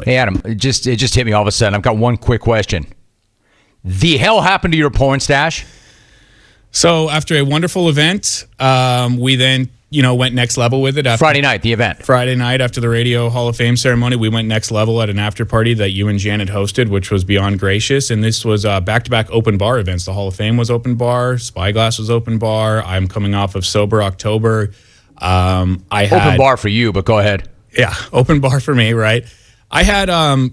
Hey, Adam, it just hit me all of a sudden. I've got one quick question. The hell happened to your porn stash? So after a wonderful event, we then, went next level with it. Friday night, the event. Friday night after the Radio Hall of Fame ceremony, we went next level at an after party that you and Janet hosted, which was beyond gracious. And this was back-to-back open bar events. The Hall of Fame was open bar. Spyglass was open bar. I'm coming off of Sober October. Open bar for you, but go ahead. Yeah, open bar for me, right? I had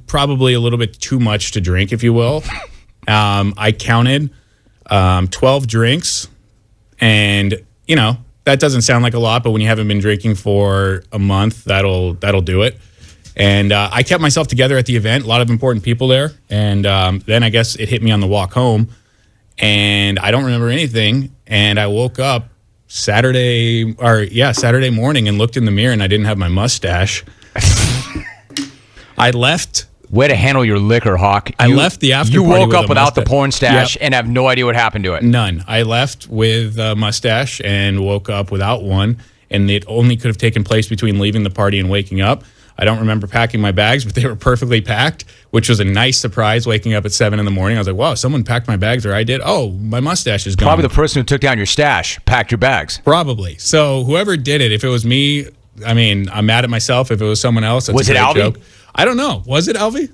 probably a little bit too much to drink, if you will. I counted 12 drinks, and that doesn't sound like a lot, but when you haven't been drinking for a month, that'll do it. And I kept myself together at the event. A lot of important people there, and then I guess it hit me on the walk home, and I don't remember anything. And I woke up Saturday morning and looked in the mirror, and I didn't have my mustache. I left. Way to handle your liquor, Hawk. I left the after party. You woke up without the porn stash and have no idea what happened to it. None. I left with a mustache and woke up without one, and it only could have taken place between leaving the party and waking up. I don't remember packing my bags, but they were perfectly packed, which was a nice surprise waking up at 7 in the morning. I was like, wow, someone packed my bags, or I did. Oh, my mustache is gone. Probably the person who took down your stash packed your bags. Probably. So whoever did it, if it was me, I mean, I'm mad at myself. If it was someone else, that's was a it great Alvy? Joke. I don't know. Was it Alvy?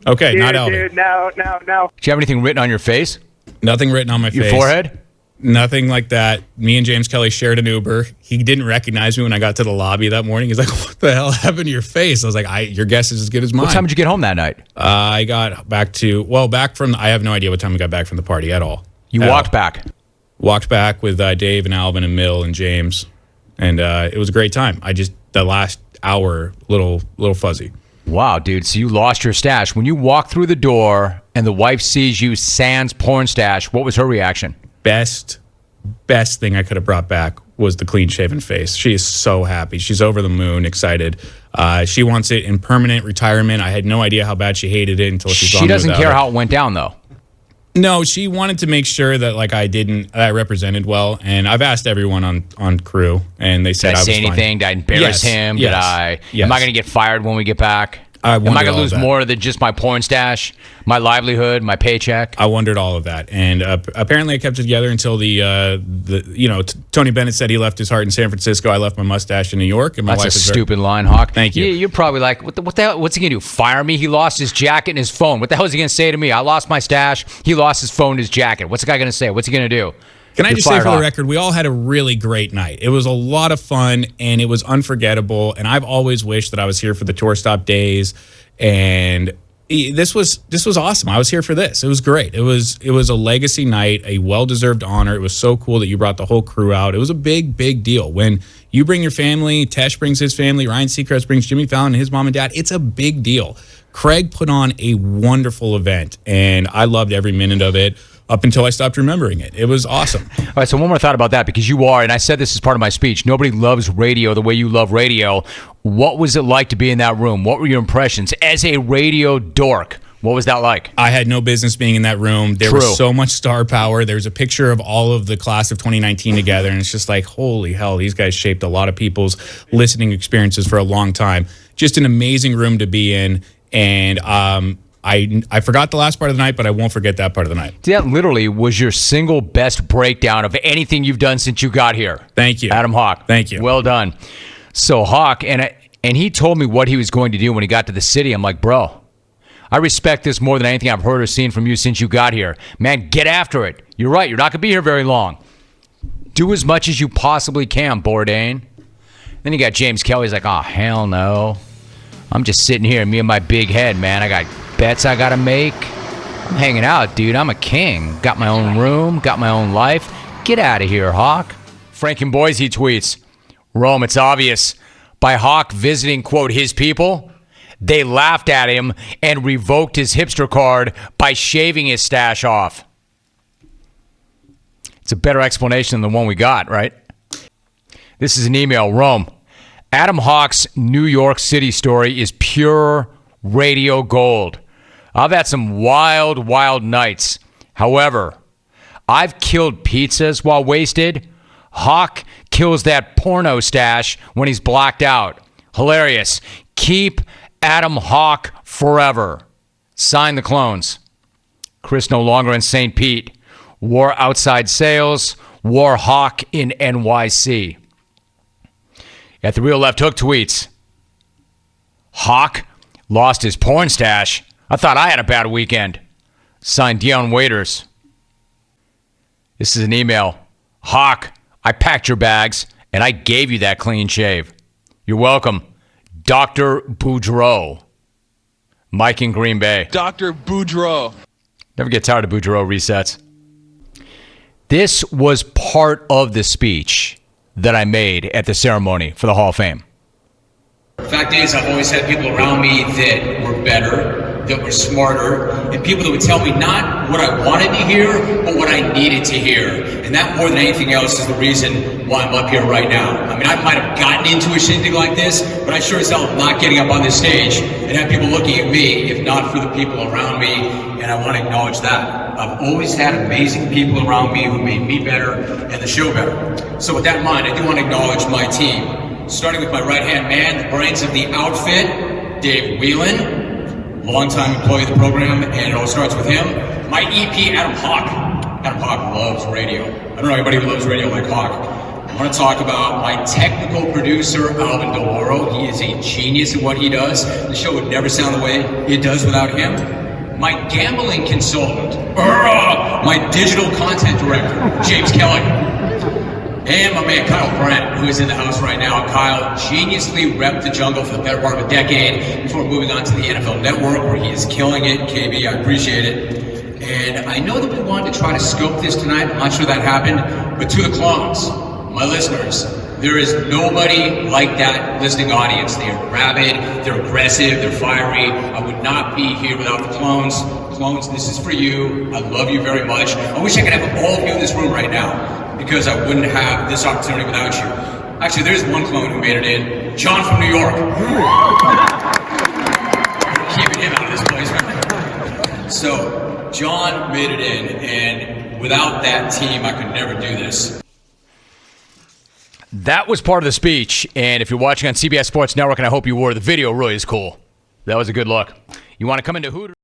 Okay, not Alvy. Dude, no. Do you have anything written on your face? Nothing written on my face. Your forehead? Nothing like that. Me and James Kelly shared an Uber. He didn't recognize me when I got to the lobby that morning. He's like, what the hell happened to your face? I was like, your guess is as good as mine. What time did you get home that night? I got back from, I have no idea what time I got back from the party at all. You walked back? Walked back with Dave and Alvin and Mill and James. And it was a great time. The last hour, little fuzzy. Wow, dude. So you lost your stash. When you walked through the door and the wife sees you sans porn stash, what was her reaction? Best thing I could have brought back was the clean-shaven face. She is so happy. She's over the moon, excited. She wants it in permanent retirement. I had no idea how bad she hated it until she's gone. She doesn't care how it went down, though. No, she wanted to make sure that I represented well, and I've asked everyone on crew, and they said I was fine. Did I say anything? Did I embarrass him? Yes. Am I going to get fired when we get back? Am I going to lose more than just my porn stash, my livelihood, my paycheck? I wondered all of that, and apparently I kept it together until Tony Bennett said he left his heart in San Francisco. I left my mustache in New York, and my wife That's is a stupid line, Hawk. Thank you. You're probably like, what the hell? What's he going to do? Fire me? He lost his jacket and his phone. What the hell is he going to say to me? I lost my stash. He lost his phone and his jacket. What's the guy going to say? What's he going to do? Can I just say for the record, we all had a really great night. It was a lot of fun, and it was unforgettable, and I've always wished that I was here for the tour stop days, and this was awesome. I was here for this. It was great. It was a legacy night, a well-deserved honor. It was so cool that you brought the whole crew out. It was a big deal. When you bring your family, Tesh brings his family, Ryan Seacrest brings Jimmy Fallon and his mom and dad, it's a big deal. Craig put on a wonderful event, and I loved every minute of it up until I stopped remembering it. It was awesome. All right, so one more thought about that, because you are, and I said this as part of my speech, nobody loves radio the way you love radio. What was it like to be in that room? What were your impressions as a radio dork? What was that like? I had no business being in that room. There was so much star power. There's a picture of all of the class of 2019 together, and it's just like, holy hell, these guys shaped a lot of people's listening experiences for a long time. Just an amazing room to be in, and I forgot the last part of the night, but I won't forget that part of the night. That literally was your single best breakdown of anything you've done since you got here. Thank you. Adam Hawk. Thank you. Well done. So Hawk, and he told me what he was going to do when he got to the city. I'm like, bro, I respect this more than anything I've heard or seen from you since you got here. Man, get after it. You're right. You're not going to be here very long. Do as much as you possibly can, Bourdain. Then you got James Kelly. He's like, oh, hell no. I'm just sitting here, me and my big head, man. I got bets I got to make. I'm hanging out, dude. I'm a king. Got my own room. Got my own life. Get out of here, Hawk. Frank and Boise tweets, Rome, it's obvious. By Hawk visiting, quote, his people, they laughed at him and revoked his hipster card by shaving his stash off. It's a better explanation than the one we got, right? This is an email. Rome, Adam Hawk's New York City story is pure radio gold. I've had some wild nights. However, I've killed pizzas while wasted. Hawk kills that porno stash when he's blacked out. Hilarious. Keep Adam Hawk forever. Sign the clones. Chris no longer in St. Pete. War outside sales. War Hawk in NYC. At the Real Left Hook tweets, Hawk lost his porn stash. I thought I had a bad weekend. Signed Dion Waiters. This is an email. Hawk, I packed your bags and I gave you that clean shave. You're welcome. Dr. Boudreaux. Mike in Green Bay. Dr. Boudreaux. Never get tired of Boudreaux resets. This was part of the speech that I made at the ceremony for the Hall of Fame. The fact is, I've always had people around me that were better, that were smarter, and people that would tell me not what I wanted to hear, but what I needed to hear. And that, more than anything else, is the reason why I'm up here right now. I mean, I might have gotten into a shindig like this, but I sure as hell am not getting up on this stage and have people looking at me, if not for the people around me, and I want to acknowledge that. I've always had amazing people around me who made me better and the show better. So with that in mind, I do want to acknowledge my team. Starting with my right-hand man, the brains of the outfit, Dave Whelan, longtime employee of the program, and it all starts with him. My EP, Adam Hawk. Adam Hawk loves radio. I don't know anybody who loves radio like Hawk. I want to talk about my technical producer, Alvin Deloro. He is a genius at what he does. The show would never sound the way it does without him. My gambling consultant, my digital content director, James Kelly. And my man, Kyle Brent, who is in the house right now. Kyle geniusly repped the jungle for the better part of a decade before moving on to the NFL Network, where he is killing it. KB, I appreciate it. And I know that we wanted to try to scope this tonight. I'm not sure that happened. But to the clones, my listeners, there is nobody like that listening audience. They are rabid, they're aggressive, they're fiery. I would not be here without the clones. Clones, this is for you. I love you very much. I wish I could have all of you in this room right now, because I wouldn't have this opportunity without you. Actually, there's one clone who made it in. John from New York. Keeping him out of this place right now. So, John made it in, and without that team, I could never do this. That was part of the speech, and if you're watching on CBS Sports Network, and I hope you were, the video really is cool. That was a good look. You want to come into Hooters?